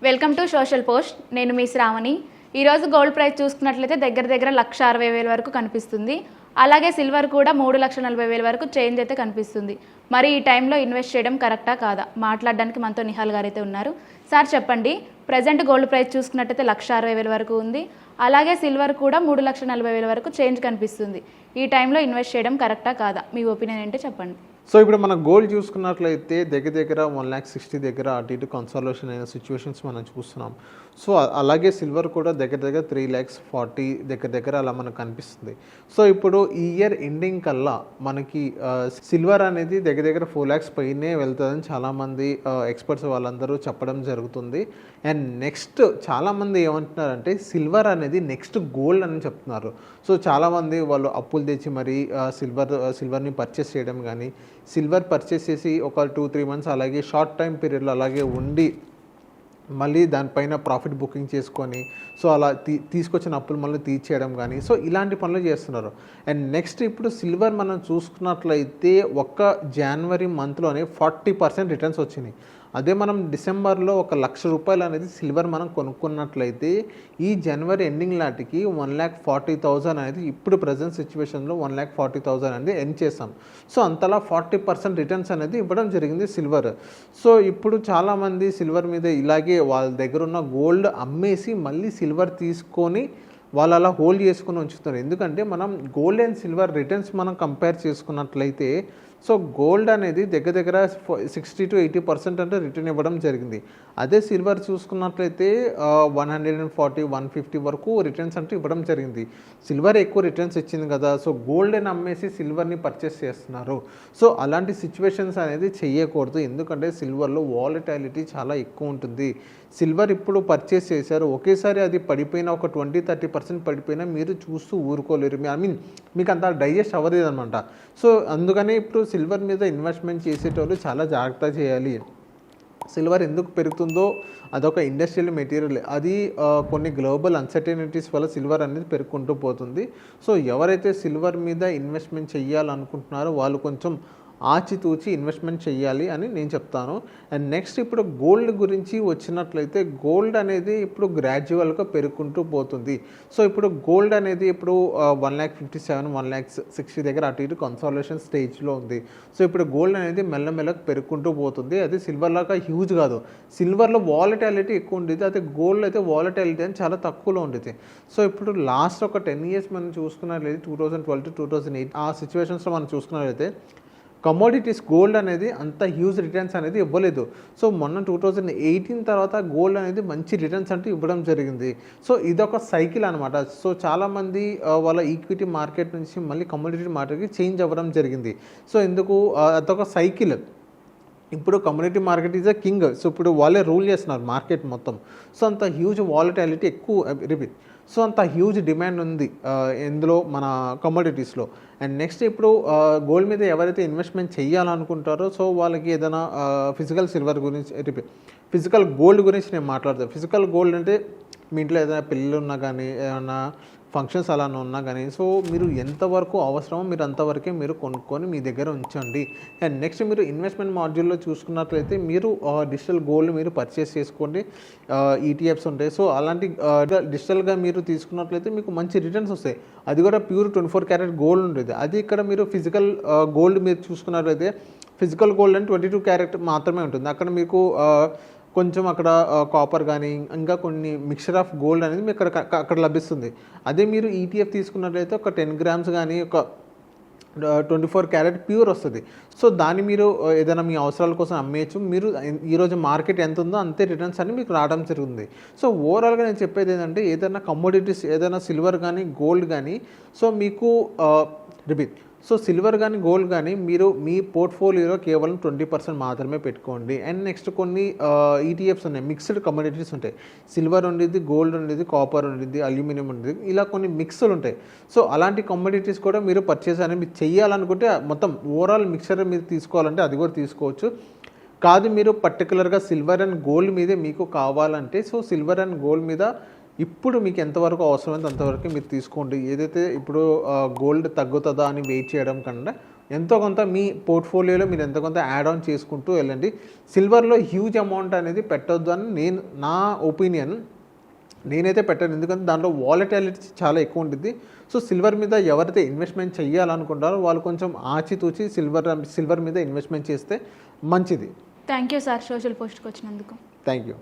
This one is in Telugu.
Welcome to social post. నేను మీ శ్రావణి. ఈరోజు గోల్డ్ ప్రైస్ చూసుకున్నట్లయితే దగ్గర 1,60,000 వరకు కనిపిస్తుంది. అలాగే సిల్వర్ కూడా 3,40,000 వరకు చేంజ్ అయితే కనిపిస్తుంది. మరి ఈ టైంలో ఇన్వెస్ట్ చేయడం కరెక్టా కాదా మాట్లాడడానికి మనతో నిహాల్ గారు అయితే ఉన్నారు. సార్ చెప్పండి, ప్రజెంట్ గోల్డ్ ప్రైస్ చూసుకున్నట్టయితే 1,60,000 వరకు ఉంది. అలాగే సిల్వర్ కూడా 3,40,000 వరకు చేంజ్ కనిపిస్తుంది. ఈ టైంలో ఇన్వెస్ట్ చేయడం కరెక్టా కాదా, మీ ఒపీనియన్ ఏంటో చెప్పండి. సో ఇప్పుడు మనం గోల్డ్ చూసుకున్నట్లయితే దగ్గర 1,60,000 దగ్గర అటు ఇటు కన్సాలేషన్ అయిన సిచ్యువేషన్స్ మనం చూస్తున్నాం. సో అలాగే సిల్వర్ కూడా దగ్గర 3,40,000 దగ్గర అలా మనకు కనిపిస్తుంది. సో ఇప్పుడు ఈ ఇయర్ ఎండింగ్ కల్లా మనకి సిల్వర్ అనేది దగ్గర 4,00,000 పైనే వెళ్తుందని చాలామంది ఎక్స్పర్ట్స్ వాళ్ళందరూ చెప్పడం జరుగుతుంది. అండ్ నెక్స్ట్ చాలామంది ఏమంటున్నారంటే సిల్వర్ అనేది నెక్స్ట్ గోల్డ్ అని చెప్తున్నారు. సో చాలామంది వాళ్ళు అప్పులు తెచ్చి మరి సిల్వర్ని పర్చేస్ చేయడం కానీ, సిల్వర్ పర్చేస్ చేసి ఒక 2-3 మంత్స్ అలాగే షార్ట్ టైం పీరియడ్లో అలాగే ఉండి మళ్ళీ దానిపైన ప్రాఫిట్ బుకింగ్ చేసుకొని సో అలా తీసుకొచ్చిన అప్పులు మళ్ళీ తీర్చేయడం కానీ, సో ఇలాంటి పనులు చేస్తున్నారు. అండ్ నెక్స్ట్ ఇప్పుడు సిల్వర్ మనం చూసుకున్నట్లయితే ఒక్క జనవరి మంత్లోనే 40% రిటర్న్స్ వచ్చినాయి. అదే మనం డిసెంబర్లో ₹1,00,000 అనేది సిల్వర్ మనం కొనుక్కున్నట్లయితే ఈ జనవరి ఎండింగ్ నాటికి 1,40,000 అనేది ఇప్పుడు ప్రజెంట్ సిచ్యువేషన్లో 1,40,000 అనేది ఎర్న్ చేస్తాం. సో అంతలా 40% రిటర్న్స్ అనేది ఇవ్వడం జరిగింది సిల్వర్. సో ఇప్పుడు చాలామంది సిల్వర్ మీద ఇలాగే వాళ్ళ దగ్గర ఉన్న గోల్డ్ అమ్మేసి మళ్ళీ సిల్వర్ తీసుకొని వాళ్ళు అలా హోల్డ్ చేసుకుని ఉంచుతున్నారు. ఎందుకంటే మనం గోల్డ్ అండ్ సిల్వర్ రిటర్న్స్ మనం కంపేర్ చేసుకున్నట్లయితే సో గోల్డ్ అనేది దగ్గర 60-80% అంటే రిటర్న్ ఇవ్వడం జరిగింది. అదే సిల్వర్ చూసుకున్నట్లయితే 140-150 వరకు రిటర్న్స్ అంటే ఇవ్వడం జరిగింది. సిల్వర్ ఎక్కువ రిటర్న్స్ ఇచ్చింది కదా, సో గోల్డ్ని అమ్మేసి సిల్వర్ని పర్చేస్ చేస్తున్నారు. సో అలాంటి సిచ్యువేషన్స్ అనేది చేయకూడదు. ఎందుకంటే సిల్వర్లో వాలటాలిటీ చాలా ఎక్కువ ఉంటుంది. సిల్వర్ ఇప్పుడు పర్చేస్ చేశారు, ఒకేసారి అది పడిపోయినా ఒక 20-30% పడిపోయినా మీరు చూస్తూ ఊరుకోలేరు. మీకు అంత డైజెస్ట్ అవ్వలేదు అనమాట. సో అందుకనే ఇప్పుడు సిల్వర్ మీద ఇన్వెస్ట్మెంట్ చేసేటోళ్ళు చాలా జాగ్రత్త చేయాలి. సిల్వర్ ఎందుకు పెరుగుతుందో అదొక ఇండస్ట్రియల్ మెటీరియల్. అది కొన్ని గ్లోబల్ అన్సర్టనిటీస్ వల్ల సిల్వర్ అనేది పెరుగుకుంటూ పోతుంది. సో ఎవరైతే సిల్వర్ మీద ఇన్వెస్ట్మెంట్ చేయాలనుకుంటున్నారో వాళ్ళు కొంచెం ఆచితూచి ఇన్వెస్ట్మెంట్ చేయాలి అని నేను చెప్తాను. అండ్ నెక్స్ట్ ఇప్పుడు గోల్డ్ గురించి వచ్చినట్లయితే గోల్డ్ అనేది ఇప్పుడు గ్రాడ్యువల్గా పెరుగుకుంటూ పోతుంది. సో ఇప్పుడు గోల్డ్ అనేది ఇప్పుడు 1,57,000 1,60,000 దగ్గర అటు ఇటు కన్సాలేషన్ స్టేజ్లో ఉంది. సో ఇప్పుడు గోల్డ్ అనేది మెల్లమెల్లగా పెరుగుకుంటూ పోతుంది. అది సిల్వర్ లాగా హ్యూజ్ కాదు. సిల్వర్లో వాలటాలిటీ ఎక్కువ ఉండేది, అదే గోల్డ్ అయితే వాలటాలిటీ అని చాలా తక్కువలో ఉండేది. సో ఇప్పుడు లాస్ట్ ఒక 10 years మనం చూసుకున్నట్లయితే 2012-2008 ఆ సిచ్యువేషన్స్లో మనం చూసుకున్నట్లయితే కమోడిటీస్ గోల్డ్ అనేది అంత హ్యూజ్ రిటర్న్స్ అనేది ఇవ్వలేదు. సో మొన్న 2018 తర్వాత గోల్డ్ అనేది మంచి రిటర్న్స్ అంటే ఇవ్వడం జరిగింది. సో ఇదొక సైకిల్ అనమాట. సో చాలామంది వాళ్ళ ఈక్విటీ మార్కెట్ నుంచి మళ్ళీ కమోడిటీ మార్కెట్కి చేంజ్ అవ్వడం జరిగింది. సో ఎందుకు అదొక సైకిల్. ఇప్పుడు community market is a king. So ఇప్పుడు వాళ్ళే రూల్ చేస్తున్నారు మార్కెట్ మొత్తం. సో అంత హ్యూజ్ వాలటాలిటీ ఎక్కువ సో అంత హ్యూజ్ డిమాండ్ ఉంది ఇందులో మన కమోడిటీస్లో. అండ్ నెక్స్ట్ ఇప్పుడు గోల్డ్ మీద ఎవరైతే ఇన్వెస్ట్మెంట్ చేయాలనుకుంటారో సో వాళ్ళకి ఏదైనా ఫిజికల్ సిల్వర్ గురించి ఫిజికల్ గోల్డ్ గురించి నేను మాట్లాడతాను. ఫిజికల్ గోల్డ్ అంటే మీ ఇంట్లో ఏదైనా పెళ్ళిళ్ళు ఉన్నా కానీ ఏమైనా ఫంక్షన్స్ అలా ఉన్నా కానీ సో మీరు ఎంతవరకు అవసరమో మీరు అంతవరకే మీరు కొనుక్కొని మీ దగ్గర ఉంచండి. అండ్ నెక్స్ట్ మీరు ఇన్వెస్ట్మెంట్ మాడ్యూల్లో చూసుకున్నట్లయితే మీరు డిజిటల్ గోల్డ్ మీరు పర్చేస్ చేసుకోండి. ఈటీఎఫ్స్ ఉంటాయి. సో అలాంటి డిజిటల్గా మీరు తీసుకున్నట్లయితే మీకు మంచి రిటర్న్స్ వస్తాయి. అది కూడా ప్యూర్ 24 క్యారెట్ గోల్డ్ ఉంటుంది. అది ఇక్కడ మీరు ఫిజికల్ గోల్డ్ మీరు చూసుకున్నట్లయితే ఫిజికల్ గోల్డ్ అని 22 క్యారెట్ మాత్రమే ఉంటుంది. అక్కడ మీకు కొంచెం అక్కడ కాపర్ కానీ ఇంకా కొన్ని మిక్చర్ ఆఫ్ గోల్డ్ అనేది మీకు అక్కడ లభిస్తుంది. అదే మీరు ఈటీఎఫ్ తీసుకున్నట్లయితే ఒక 10 grams కానీ ఒక 24 క్యారెట్ ప్యూర్ వస్తుంది. సో దాన్ని మీరు ఏదైనా మీ అవసరాల కోసం అమ్మేయచ్చు. మీరు ఈరోజు మార్కెట్ ఎంత ఉందో అంతే రిటర్న్స్ అని మీకు రావడం జరుగుతుంది. సో ఓవరాల్గా నేను చెప్పేది ఏంటంటే ఏదైనా కమోడిటీస్ ఏదైనా సిల్వర్ కానీ గోల్డ్ కానీ సో మీకు సో సిల్వర్ కానీ గోల్డ్ కానీ మీరు మీ పోర్ట్ఫోలియోలో కేవలం 20% మాత్రమే పెట్టుకోండి. అండ్ నెక్స్ట్ కొన్ని ఈటీఎఫ్స్ ఉన్నాయి, మిక్స్డ్ కమోడిటీస్ ఉంటాయి. సిల్వర్ ఉండేది, గోల్డ్ ఉండేది, కాపర్ ఉండేది, అల్యూమినియం ఉండేది, ఇలా కొన్ని మిక్స్లు ఉంటాయి. సో అలాంటి కమోడిటీస్ కూడా మీరు పర్చేస్ అనేది మీరు చేయాలనుకుంటే మొత్తం ఓవరాల్ మిక్చర్ మీరు తీసుకోవాలంటే అది కూడా తీసుకోవచ్చు. కాదు మీరు పర్టికులర్గా సిల్వర్ అండ్ గోల్డ్ మీదే మీకు కావాలంటే సో సిల్వర్ అండ్ గోల్డ్ మీద ఇప్పుడు మీకు ఎంతవరకు అవసరమైతే అంతవరకు మీరు తీసుకోండి. ఏదైతే ఇప్పుడు గోల్డ్ తగ్గుతుందా అని వెయిట్ చేయడం కన్నా ఎంతో కొంత మీ పోర్ట్ఫోలియోలో మీరు ఎంతో కొంత యాడ్ ఆన్ చేసుకుంటూ వెళ్ళండి. సిల్వర్లో హ్యూజ్ అమౌంట్ అనేది పెట్టొద్దు అని నా ఒపీనియన్. నేనైతే పెట్టాను, ఎందుకంటే దాంట్లో వాలటాలిటీ చాలా ఎక్కువ ఉంటుంది. సో సిల్వర్ మీద ఎవరైతే ఇన్వెస్ట్మెంట్ చేయాలనుకుంటారో వాళ్ళు కొంచెం ఆచితూచి సిల్వర్ మీద ఇన్వెస్ట్మెంట్ చేస్తే మంచిది. థ్యాంక్ యూ సార్ సోషల్ పోస్ట్కి వచ్చినందుకు. Thank you.